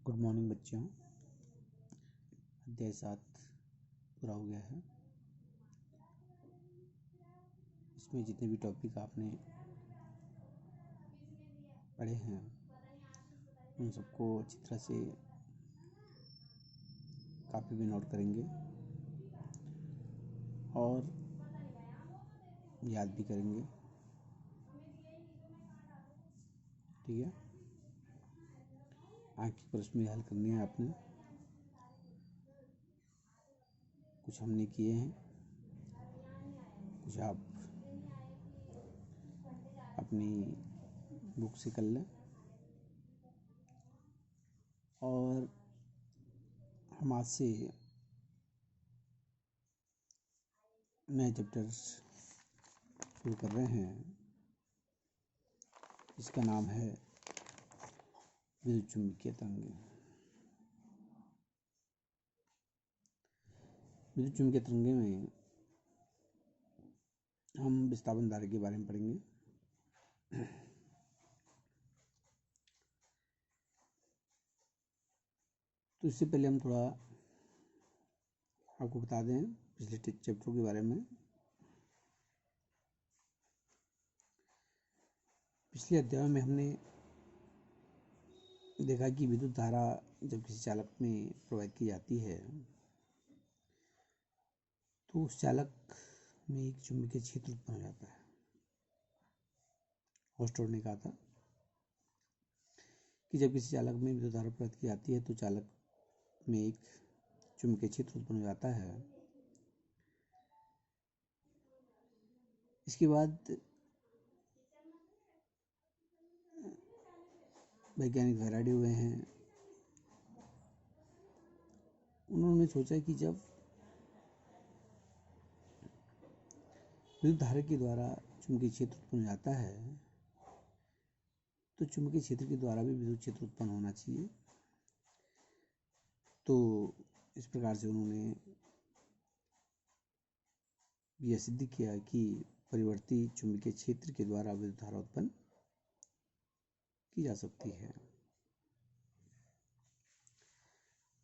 Good morning बच्चों। अध्याय 7 पूरा हो गया है। इसमें जितने भी टॉपिक आपने पढ़े हैं उन सबको अच्छी तरह से कापी में नोट करेंगे और याद भी करेंगे। ठीक है, आँख की प्रश्न में हल करनी है आपने। कुछ हमने किए हैं, कुछ आप अपनी बुक से कर लें और हम आज से नए चैप्टर शुरू कर रहे हैं। इसका नाम है विद्युत चुम्बकीय तरंगें। विद्युत चुम्बकीय तरंगें में हम विस्थापन धारा के बारे में पढ़ेंगे। तो इससे पहले हम थोड़ा आपको बता दें पिछले चैप्टरों के बारे में। पिछले अध्याय में हमने देखा कि विद्युत धारा जब किसी चालक में प्रवाहित की जाती है तो उस चालक में एक चुंबकीय क्षेत्र उत्पन्न हो जाता है। हॉस्टोर ने कहा था कि जब किसी चालक में विद्युत धारा प्रवाहित की जाती है तो चालक में एक चुंबकीय क्षेत्र उत्पन्न हो जाता है। इसके बाद वैज्ञानिक फैराडे हुए हैं। उन्होंने सोचा कि जब विद्युत धारा के द्वारा चुंबकीय क्षेत्र उत्पन्न हो जाता है तो चुंबकीय क्षेत्र के द्वारा भी विद्युत क्षेत्र उत्पन्न होना चाहिए। तो इस प्रकार से उन्होंने यह सिद्ध किया कि परिवर्ती चुंबकीय क्षेत्र के द्वारा विद्युत धारा उत्पन्न की जा सकती है।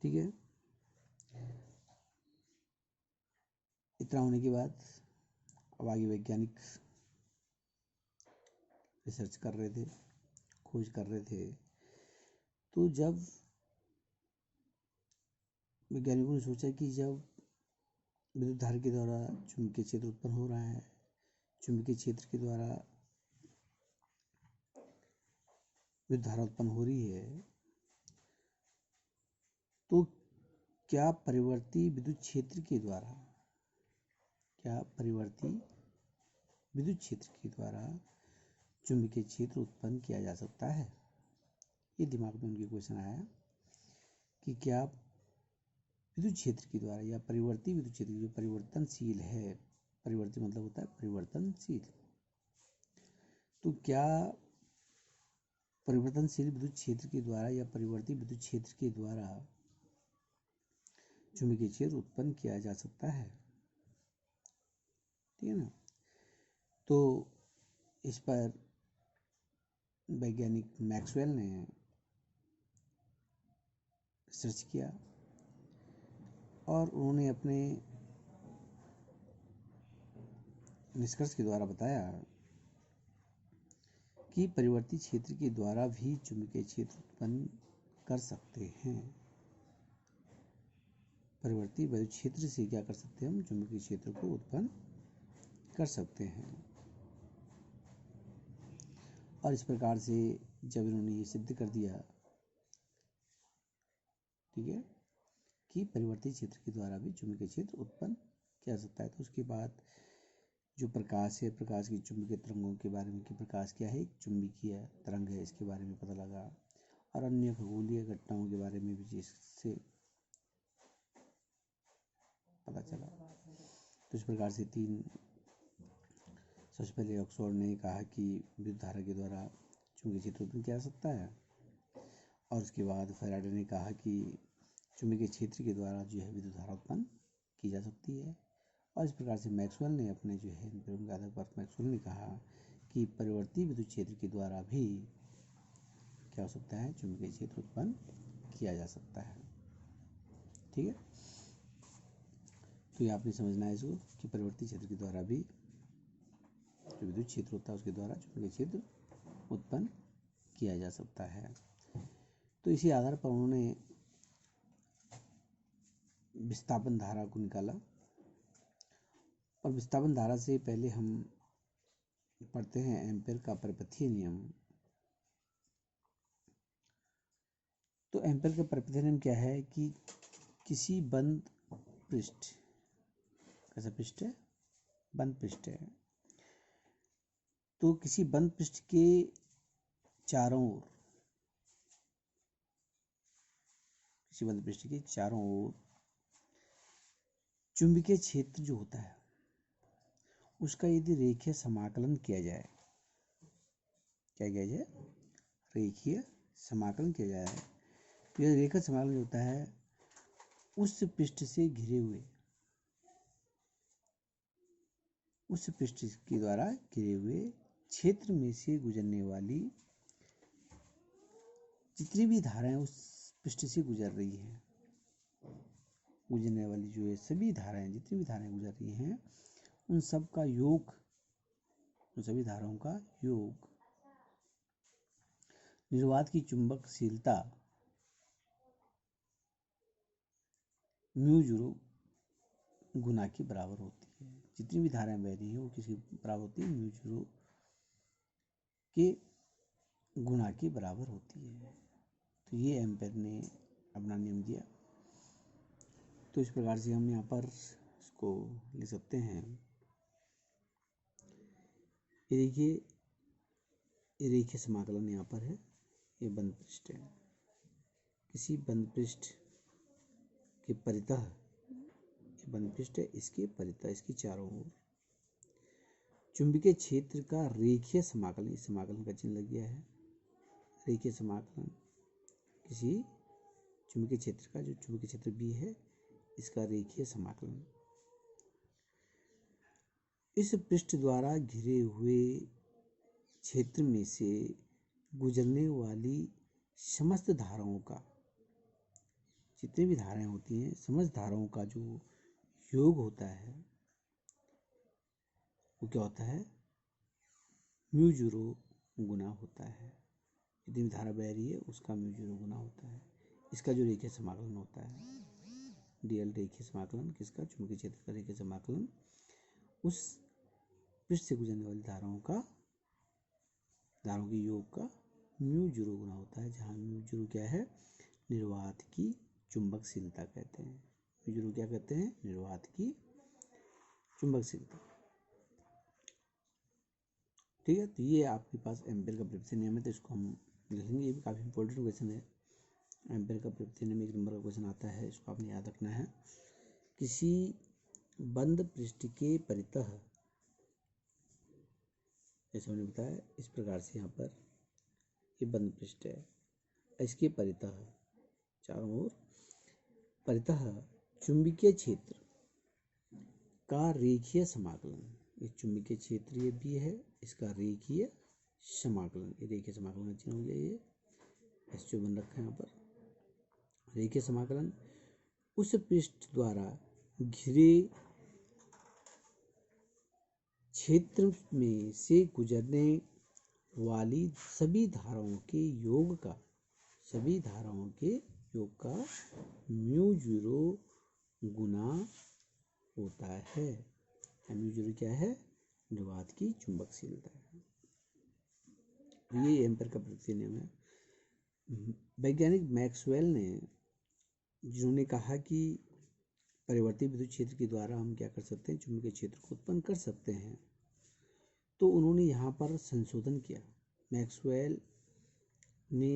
ठीक है, इतना होने के बाद अब आगे वैज्ञानिक रिसर्च कर रहे थे, खोज कर रहे थे। तो जब वैज्ञानिकों ने सोचा कि जब विद्युत धारा के द्वारा चुंबकीय क्षेत्र उत्पन्न हो रहा है, चुंबकीय क्षेत्र के द्वारा विद्युत धारा उत्पन्न हो रही है, तो क्या परिवर्ती विद्युत क्षेत्र के द्वारा चुंबकीय क्षेत्र उत्पन्न किया जा सकता है? ये दिमाग में उनके क्वेश्चन आया कि क्या विद्युत क्षेत्र के द्वारा या परिवर्ती विद्युत क्षेत्र जो परिवर्तनशील है, परिवर्ती मतलब होता है परिवर्तनशील, तो क्या परिवर्तनशील विद्युत क्षेत्र के द्वारा या परिवर्ती विद्युत क्षेत्र के द्वारा चुंबकीय क्षेत्र उत्पन्न किया जा सकता है? ठीक है ना। तो इस पर वैज्ञानिक मैक्सवेल ने रिसर्च किया और उन्होंने अपने निष्कर्ष के द्वारा बताया कि परिवर्ती क्षेत्र के द्वारा भी चुंबकीय क्षेत्र उत्पन्न कर सकते हैं। परिवर्ती विद्युत क्षेत्र से क्या कर सकते हैं? हम चुंबकीय क्षेत्र को उत्पन्न कर सकते हैं। और इस प्रकार से जब इन्होंने ये सिद्ध कर दिया, ठीक है, कि परिवर्ती क्षेत्र के द्वारा भी चुंबकीय क्षेत्र उत्पन्न किया जा सकता है, तो उसके बाद जो प्रकाश है, प्रकाश की चुंबकीय तरंगों के बारे में कि प्रकाश क्या है, एक चुंबकीय तरंग है, इसके बारे में पता लगा और अन्य खगोलीय घटनाओं के बारे में भी जिससे पता चला। तो इस प्रकार से सबसे पहले ऑक्सफोर्ड ने कहा कि विद्युत धारा के द्वारा चुंबकीय क्षेत्र उत्पन्न किया जा सकता है और उसके बाद फैराडे ने कहा कि चुंबकीय क्षेत्र के द्वारा जो है विद्युत धारा उत्पन्न की जा सकती है। और इस प्रकार से मैक्सवेल ने अपने जो है प्रयोग के आधार पर मैक्सवेल ने कहा कि परिवर्ती विद्युत क्षेत्र के द्वारा भी क्या हो सकता है? चुंबकीय क्षेत्र उत्पन्न किया जा सकता है। ठीक है, तो ये आपने समझना है इसको कि परिवर्ती क्षेत्र के द्वारा भी जो विद्युत क्षेत्र होता है उसके द्वारा चुंबकीय क्षेत्र उत्पन्न किया जा सकता है। तो इसी आधार पर उन्होंने विस्थापन धारा को निकाला, और विस्थापन धारा से पहले हम पढ़ते हैं एम्पीयर का परिपथीय नियम। तो एम्पीयर का परिपथीय नियम क्या है कि किसी बंद पृष्ठ, कैसा पृष्ठ है, बंद पृष्ठ है, तो किसी बंद पृष्ठ के चारों ओर, किसी बंद पृष्ठ के चारों ओर चुंबकीय क्षेत्र जो होता है उसका यदि रेखीय समाकलन किया जाए, क्या किया जाए, रेखीय समाकलन किया जाए, तो यह रेखीय समाकलन होता है उस पृष्ठ से घिरे हुए, उस पृष्ठ के द्वारा घिरे हुए क्षेत्र में से गुजरने वाली जितनी भी धाराएं उस पृष्ठ से गुजर रही हैं, गुजरने वाली जो है सभी धाराएं, जितनी भी धाराएं गुजर रही हैं उन सब का योग, उन सभी धाराओं का योग निर्वात की चुंबकशीलता म्यू जीरो गुना के बराबर होती है। जितनी भी धाराएं बह रही हैं वो किसके बराबर होती है, म्यू जीरो के गुना के बराबर होती है। तो ये एम्पीयर ने अपना नियम दिया। तो इस प्रकार से हम यहाँ पर इसको लिख सकते हैं। ये देखिए, ये रेखीय समाकलन यहाँ पर है, ये बंद पृष्ठ है, किसी बंद पृष्ठ के परितः, ये बंद पृष्ठ है, इसके परितः, इसकी चारों ओर चुंबकीय क्षेत्र का रेखीय समाकलन, इस समाकलन का चिन्ह लग गया है, रेखीय समाकलन किसी चुंबकीय क्षेत्र का, जो चुंबकीय क्षेत्र B है, इसका रेखीय समाकलन इस पृष्ठ द्वारा घिरे हुए क्षेत्र में से गुजरने वाली समस्त धाराओं का, जितनी भी धाराएं होती हैं समस्त धाराओं का जो योग होता है वो क्या होता है, म्यू जीरो गुना होता है। जितनी भी धारा बह रही है उसका म्यू जीरो गुना होता है। इसका जो रेखीय समाकलन होता है, डीएल रेखीय समाकलन किसका, चुंबकीय क्षेत्र का रेखीय समाकलन उस पृष्ठ से गुजरने वाली धाराओं के योग का म्यू जीरो गुना होता है, जहाँ म्यू जीरो क्या है, निर्वात की चुंबकशीलता कहते हैं। म्यू जीरो क्या कहते हैं, निर्वात की चुंबकशीलता। ठीक है, तो ये आपके पास एम्पीयर का परिपथीय नियम है, तो इसको हम लिखेंगे। ये भी काफ़ी इंपॉर्टेंट क्वेश्चन है। एम्पीयर का परिपथीय नियम 1 नंबर का क्वेश्चन आता है, इसको आपने याद रखना है। किसी बंद पृष्ठ के परितः, जैसे हमने बताया इस प्रकार से, यहाँ पर ये बंद पृष्ठ है, इसके परितः चारों ओर परितः चुंबकीय क्षेत्र का रेखीय समाकलन, ये चुंबकीय क्षेत्र ये भी है, इसका रेखीय समाकलन, ये रेखीय समाकलन का चिन्ह हो गया, ये एस जो बन रखा है यहाँ पर, रेखीय समाकलन उस पृष्ठ द्वारा घिरे क्षेत्र में से गुजरने वाली सभी धाराओं के योग का, सभी धाराओं के योग का म्यू जीरो गुना होता है। म्यू जीरो क्या है, निर्वात की चुंबकशीलता है। ये एम्पीयर का परिपथीय नियम है। वैज्ञानिक मैक्सवेल ने, जिन्होंने कहा कि परिवर्ती विद्युत क्षेत्र के द्वारा हम क्या कर सकते हैं, चुंबकीय क्षेत्र को उत्पन्न कर सकते हैं, तो उन्होंने यहाँ पर संशोधन किया। मैक्सवेल ने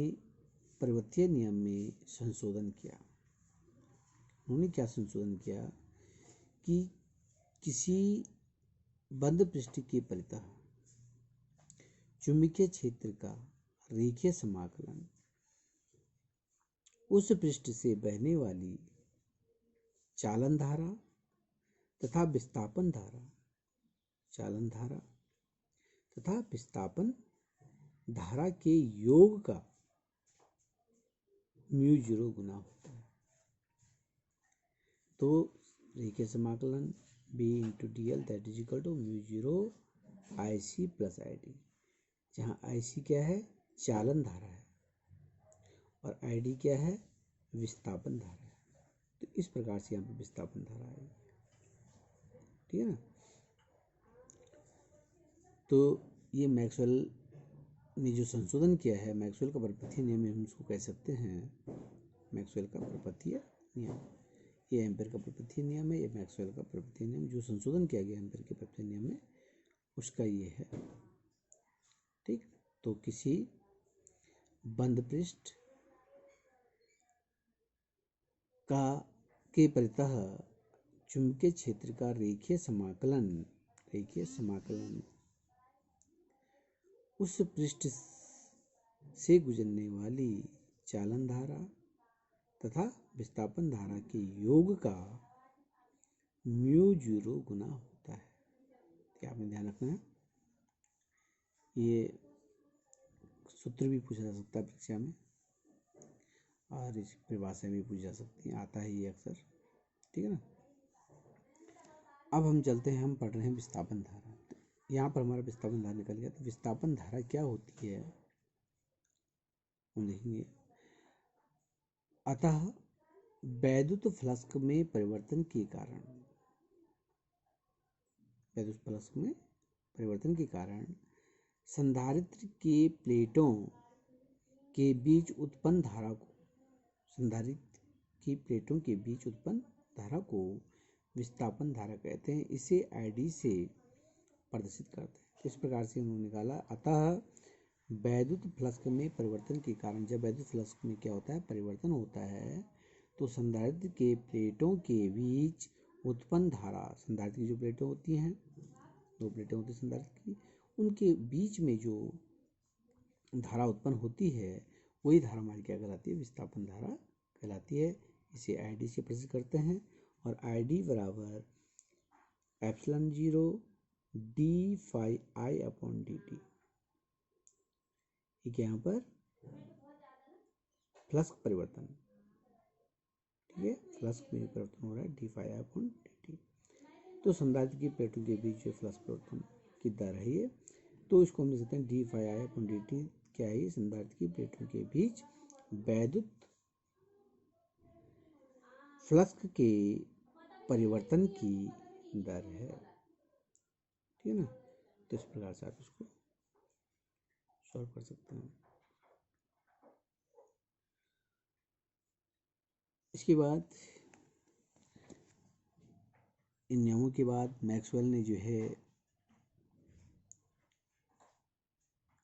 परिवर्तीय नियम में संशोधन किया। उन्होंने क्या संशोधन किया कि किसी बंद पृष्ठ के परितः चुंबकीय क्षेत्र का रेखीय समाकलन उस पृष्ठ से बहने वाली चालन धारा तथा विस्थापन धारा, चालन धारा तथा विस्थापन धारा के योग का म्यू जीरो गुना होता है। तो रेखीय समाकलन B into D L that is equal to mu zero I C plus I D, जहाँ आई सी क्या है, चालन धारा है, और आई डी क्या है, विस्थापन धारा है। तो इस प्रकार से यहाँ पर विस्थापन धारा आएगी, ठीक है ना। तो ये मैक्सवेल ने जो संशोधन किया है, मैक्सवेल का परिपथीय नियम हम उसको कह सकते हैं, मैक्सवेल का परिपथीय नियम। ये एम्पेयर का परिपथीय नियम है, ये मैक्सवेल का परिपथीय नियम। जो संशोधन किया गया एम्पेयर के परिपथीय नियम में, उसका ये है, ठीक। तो किसी बंद पृष्ठ का के परितः चुंबकीय क्षेत्र का रेखीय समाकलन उस पृष्ठ से गुजरने वाली चालन धारा तथा विस्थापन धारा के योग का म्यू जीरो गुना होता है। क्या आपने ध्यान रखना है, ये सूत्र भी पूछा जा सकता है परीक्षा में, और इस परिभाषा भी पूछी जा सकती है, आता है ये अक्सर, ठीक है ना। अब हम चलते हैं, हम पढ़ रहे हैं विस्थापन धारा। यहाँ पर हमारा विस्थापन धारा निकल गया। तो विस्थापन धारा क्या होती है हम देखेंगे। अतः वैद्युत फ्लक्स में परिवर्तन के कारण संधारित्र के प्लेटों के बीच उत्पन्न धारा को विस्थापन धारा कहते हैं। इसे आईडी से प्रदर्शित करते हैं। इस प्रकार से उन्होंने निकाला, अतः वैद्युत फ्लक्स में परिवर्तन के कारण, जब वैद्युत फ्लक्स में क्या होता है, परिवर्तन होता है, तो संधारित्र के प्लेटों के बीच उत्पन्न धारा, संधारित्र की जो प्लेटें होती हैं, दो प्लेटें होती हैं संधारित्र की, उनके बीच में जो धारा उत्पन्न होती है, वही धारा हमारी क्या कहलाती है, विस्थापन धारा कहलाती है। इसे आईडी से प्रदर्शित करते हैं, और आईडी बराबर एप्सिलॉन जीरो डी फाई आई अपॉन डी टी। ठीक है, यहाँ पर फ्लक्स परिवर्तन, ठीक है, फ्लक्स में परिवर्तन हो रहा है डी फाई आई अपॉन डी टी। तो संधारित्र की प्लेटों के बीच जो फ्लक्स परिवर्तन की दर है ये, तो इसको हम लिख सकते हैं डी फाई आई अपॉन डी टी। क्या है, संधारित्र की प्लेटों के बीच वैद्युत फ्लक्स के परिवर्तन की दर है, ठीक है ना। तो इस प्रकार से आप इसको सॉल्व कर सकते हैं। इसके बाद, इन नियमों के बाद मैक्सवेल ने जो है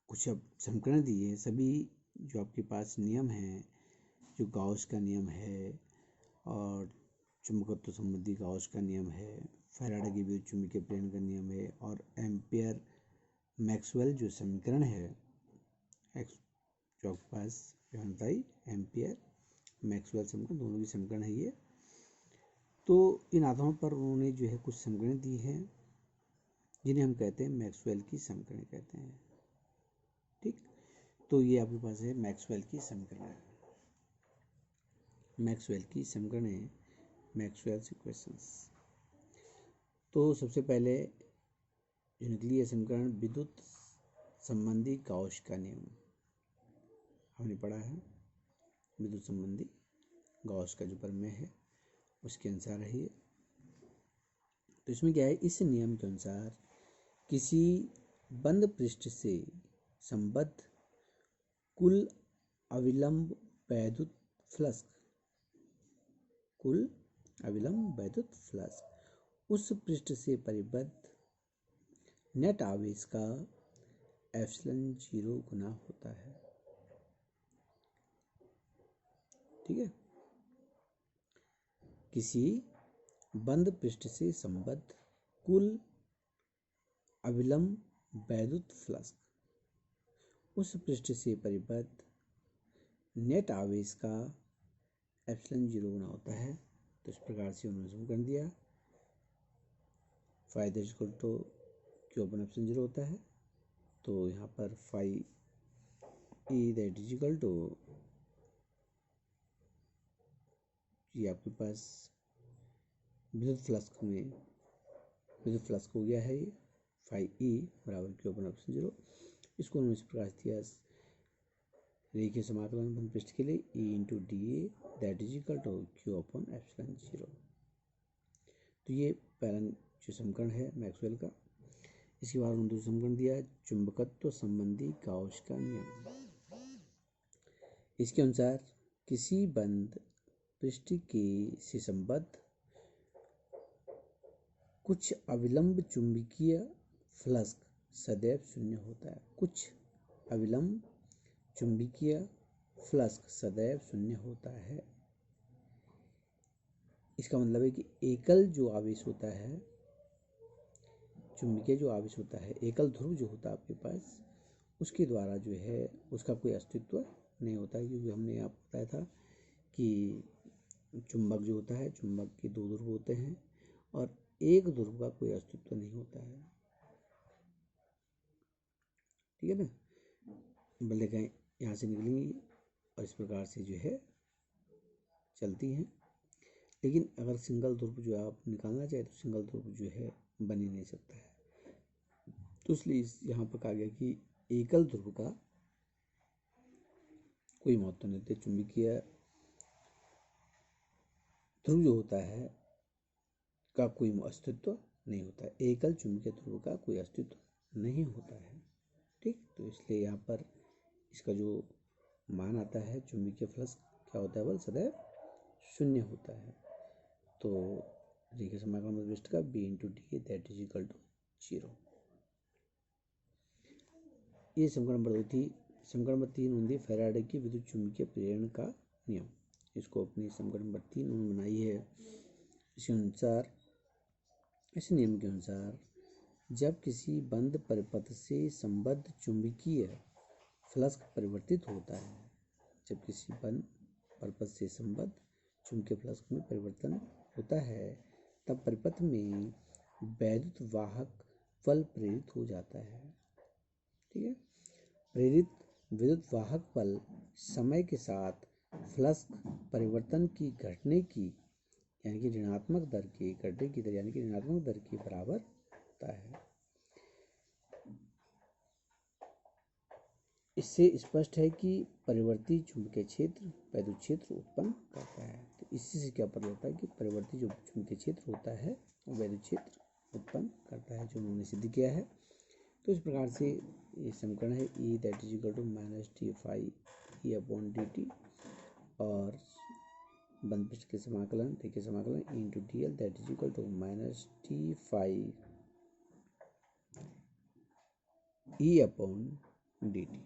कुछ अब समीकरण दिए हैं। सभी जो आपके पास नियम हैं, जो गाउस का नियम है और चुंबकत्व संबंधी गाउस का नियम है, फैराडे के विद्युत चुंबकीय प्रेरण का नियम है, और एम्पियर मैक्सवेल जो समीकरण है, जो आपके पास बताई एम्पियर मैक्सवेल समीकरण, दोनों की समीकरण है ये। तो इन आधारों पर उन्होंने जो है कुछ समीकरण दी हैं, जिन्हें हम कहते हैं मैक्सवेल की समीकरण कहते हैं, ठीक। तो ये आपके पास है मैक्सवेल की समीकरण, मैक्सवेल की समीकरण है, मैक्सवेल्स इक्वेशंस। तो सबसे पहले जो निकली है समीकरण, विद्युत संबंधी गाउस का नियम हमने पढ़ा है। विद्युत संबंधी गाउस का जो प्रमेय है, उसके अनुसार है ये। तो इसमें क्या है, इस नियम के अनुसार किसी बंद पृष्ठ से संबद्ध कुल अविलंब वैद्युत फ्लक्स उस पृष्ठ से परिबद्ध नेट आवेश का एप्सिलॉन जीरो गुना होता है, ठीक है। किसी बंद पृष्ठ से संबद्ध कुल अविलंब वैद्युत फ्लक्स उस पृष्ठ से परिबद्ध नेट आवेश का एप्सिलॉन जीरो गुना होता है। तो इस प्रकार से उन्होंने समीकरण दिया, phi that is equal to Q upon epsilon zero होता है। तो यहाँ पर phi E that is equal to ये आपके पास विद्युत फ्लक्स हो गया है ये phi बराबर Q अपन ऑप्शन 0। इसको उन्होंने इस प्रकार दिया रेखीय समाकलन बंद पृष्ठ के लिए E into DA that is equal to Q upon epsilon 0। तो ये पहला जो समीकरण है मैक्सवेल का। इसके बाद उन्होंने दूसरा समीकरण दिया है चुंबकत्व संबंधी गाउस का नियम। इसके अनुसार किसी बंद पृष्ठ के से संबद्ध कुछ अविलंब चुंबकीय फ्लक्स सदैव शून्य होता है। कुछ अविलंब चुंबकीय फ्लक्स सदैव शून्य होता है। इसका मतलब है कि एकल जो आवेश होता है, चुंबकीय जो आवेश होता है, एकल ध्रुव जो होता है आपके पास, उसके द्वारा जो है उसका कोई अस्तित्व नहीं होता है। क्योंकि हमने आपको बताया था कि चुंबक जो होता है, चुंबक के दो ध्रुव होते हैं और एक ध्रुव का कोई अस्तित्व नहीं होता है। ठीक है ना। बल्लें यहाँ से निकलेंगी और इस प्रकार से जो है चलती हैं। लेकिन अगर सिंगल ध्रुव जो आप निकालना चाहे तो सिंगल ध्रुव जो है बन ही नहीं सकता है। तो इसलिए यहाँ पर कहा गया कि एकल ध्रुव का कोई महत्व नहीं होता। चुंबकीय ध्रुव जो होता है का कोई अस्तित्व नहीं होता है। एकल चुंबकीय ध्रुव का कोई अस्तित्व नहीं होता है। ठीक, तो इसलिए यहाँ पर इसका जो मान आता है चुंबकीय फ्लक्स क्या होता है, बल सदैव शून्य होता है। तो रेखीय समाकलन बंद पृष्ठ का B into D that is equal to 0। ये समीकरण नंबर 2 थी। समीकरण नंबर 3 होंगी फैराडे की विद्युत चुंबकीय प्रेरण का नियम। इसको अपनी समीकरण नंबर 3 उन्होंने बनाई है। इसी अनुसार, इस नियम के अनुसार जब किसी बंद परिपथ से संबद्ध चुंबकीय फ्लक्स परिवर्तित होता है, जब किसी बंद परिपथ से संबद्ध चुंबकीय फ्लक्स में परिवर्तन होता है, तब परिपथ में वैद्युत वाहक बल प्रेरित हो जाता है। ठीक है। प्रेरित विद्युत वाहक बल समय के साथ फ्लक्स परिवर्तन की घटने की यानी कि ऋणात्मक दर की घटने की दर यानी कि ऋणात्मक दर के बराबर होता है। इससे स्पष्ट है कि परिवर्ती चुंबकीय क्षेत्र वैद्युत क्षेत्र उत्पन्न करता है। तो इसी से क्या पता लगता है कि परिवर्ती जो चुंबकीय क्षेत्र होता है वो वैद्युत क्षेत्र उत्पन्न करता है, जो उन्होंने सिद्ध किया है। तो इस प्रकार से ये समीकरण है E that is equal to -t phi E upon dt और बंद पृष्ठ के समाकलन देखिए समाकलन E into dl that is equal to -t phi E upon dt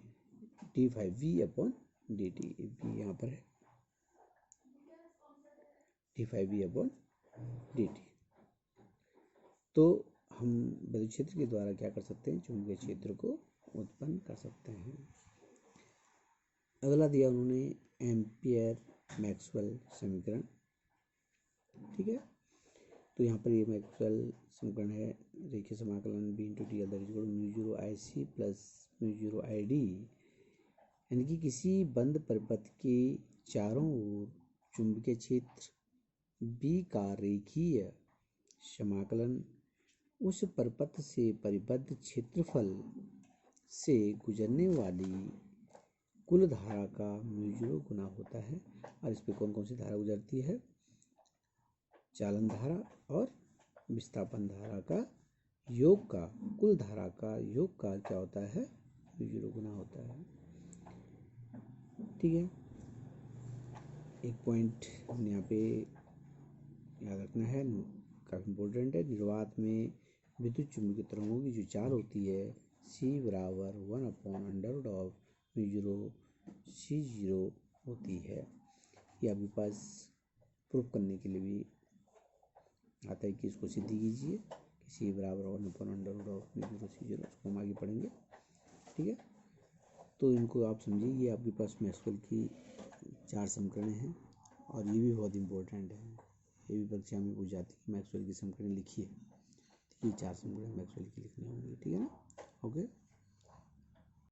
t phi V upon dt V यहाँ पर है t phi V upon dt। तो हम विद्युत क्षेत्र के द्वारा क्या कर सकते हैं, चुंबकीय क्षेत्र को उत्पन्न कर सकते हैं। अगला दिया उन्होंने एम्पियर मैक्सवेल समीकरण। ठीक है। तो यहाँ पर ये मैक्सवेल समीकरण है रेखीय समाकलन B into D L that is equal to mu 0 IC plus mu 0 ID, यानी कि किसी बंद परिपथ के चारों ओर चुंबकीय क्षेत्र B का रेखीय समाकलन उस परिपथ से परिबद्ध क्षेत्रफल से गुजरने वाली कुल धारा का म्यू 0 गुना होता है। और इस पे कौन कौन सी धारा गुजरती है, चालन धारा और विस्थापन धारा का योग का, कुल धारा का योग का क्या होता है, म्यू 0 गुना होता है। ठीक है। एक पॉइंट हमने यहाँ पे याद रखना है, काफ़ी इम्पोर्टेंट है। निर्वात में विद्युत चुंबकीय तरंगों की जो चाल होती है C बराबर 1 upon under of mu 0 C0 होती है। ये आपके पास प्रूफ करने के लिए भी आता है कि इसको सिद्ध कीजिए कि C बराबर 1 upon under of mu 0 C0, उसको हम आगे पढ़ेंगे। ठीक है। तो इनको आप समझिए, ये आपके पास मैक्सवेल की 4 समीकरण हैं और ये भी बहुत इंपॉर्टेंट है। ये भी परीक्षा में पूछ जाती है, मैक्सवेल की समीकरण लिखिए। ये 4 समीकरण मैक्सवेल की लिखनी होंगी। ठीक है ना। ओके।